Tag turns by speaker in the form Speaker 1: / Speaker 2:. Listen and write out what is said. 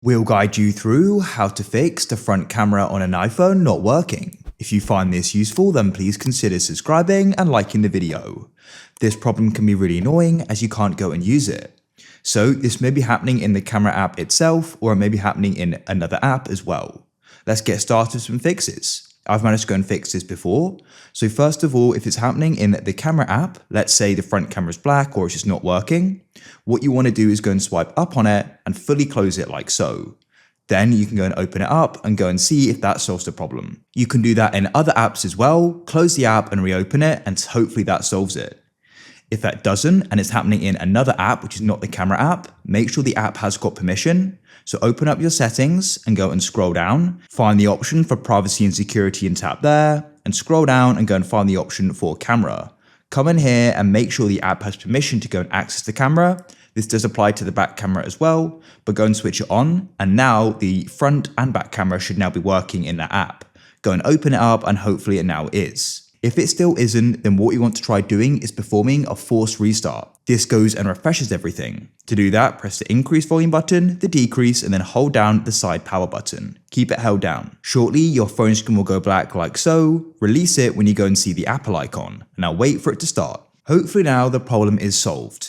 Speaker 1: We'll guide you through how to fix the front camera on an iPhone not working. If you find this useful, then please consider subscribing and liking the video. This problem can be really annoying as you can't go and use it. So this may be happening in the camera app itself, or it may be happening in another app as well. Let's get started with some fixes. I've managed to go and fix this before. So first of all, if it's happening in the camera app, let's say the front camera is black or it's just not working, what you want to do is go and swipe up on it and fully close it like so. Then you can go and open it up and go and see if that solves the problem. You can do that in other apps as well, close the app and reopen it, and hopefully that solves it. If that doesn't, and it's happening in another app, which is not the camera app, make sure the app has got permission. So open up your settings and go and scroll down, find the option for privacy and security and tap there, and scroll down and go and find the option for camera. Come in here and make sure the app has permission to go and access the camera. This does apply to the back camera as well, but go and switch it on, and now the front and back camera should now be working in that app. Go and open it up and hopefully it now is. If it still isn't, then what you want to try doing is performing a forced restart. This goes and refreshes everything. To do that, press the increase volume button, the decrease, and then hold down the side power button. Keep it held down. Shortly, your phone screen will go black like so. Release it when you go and see the Apple icon. Now wait for it to start. Hopefully now the problem is solved.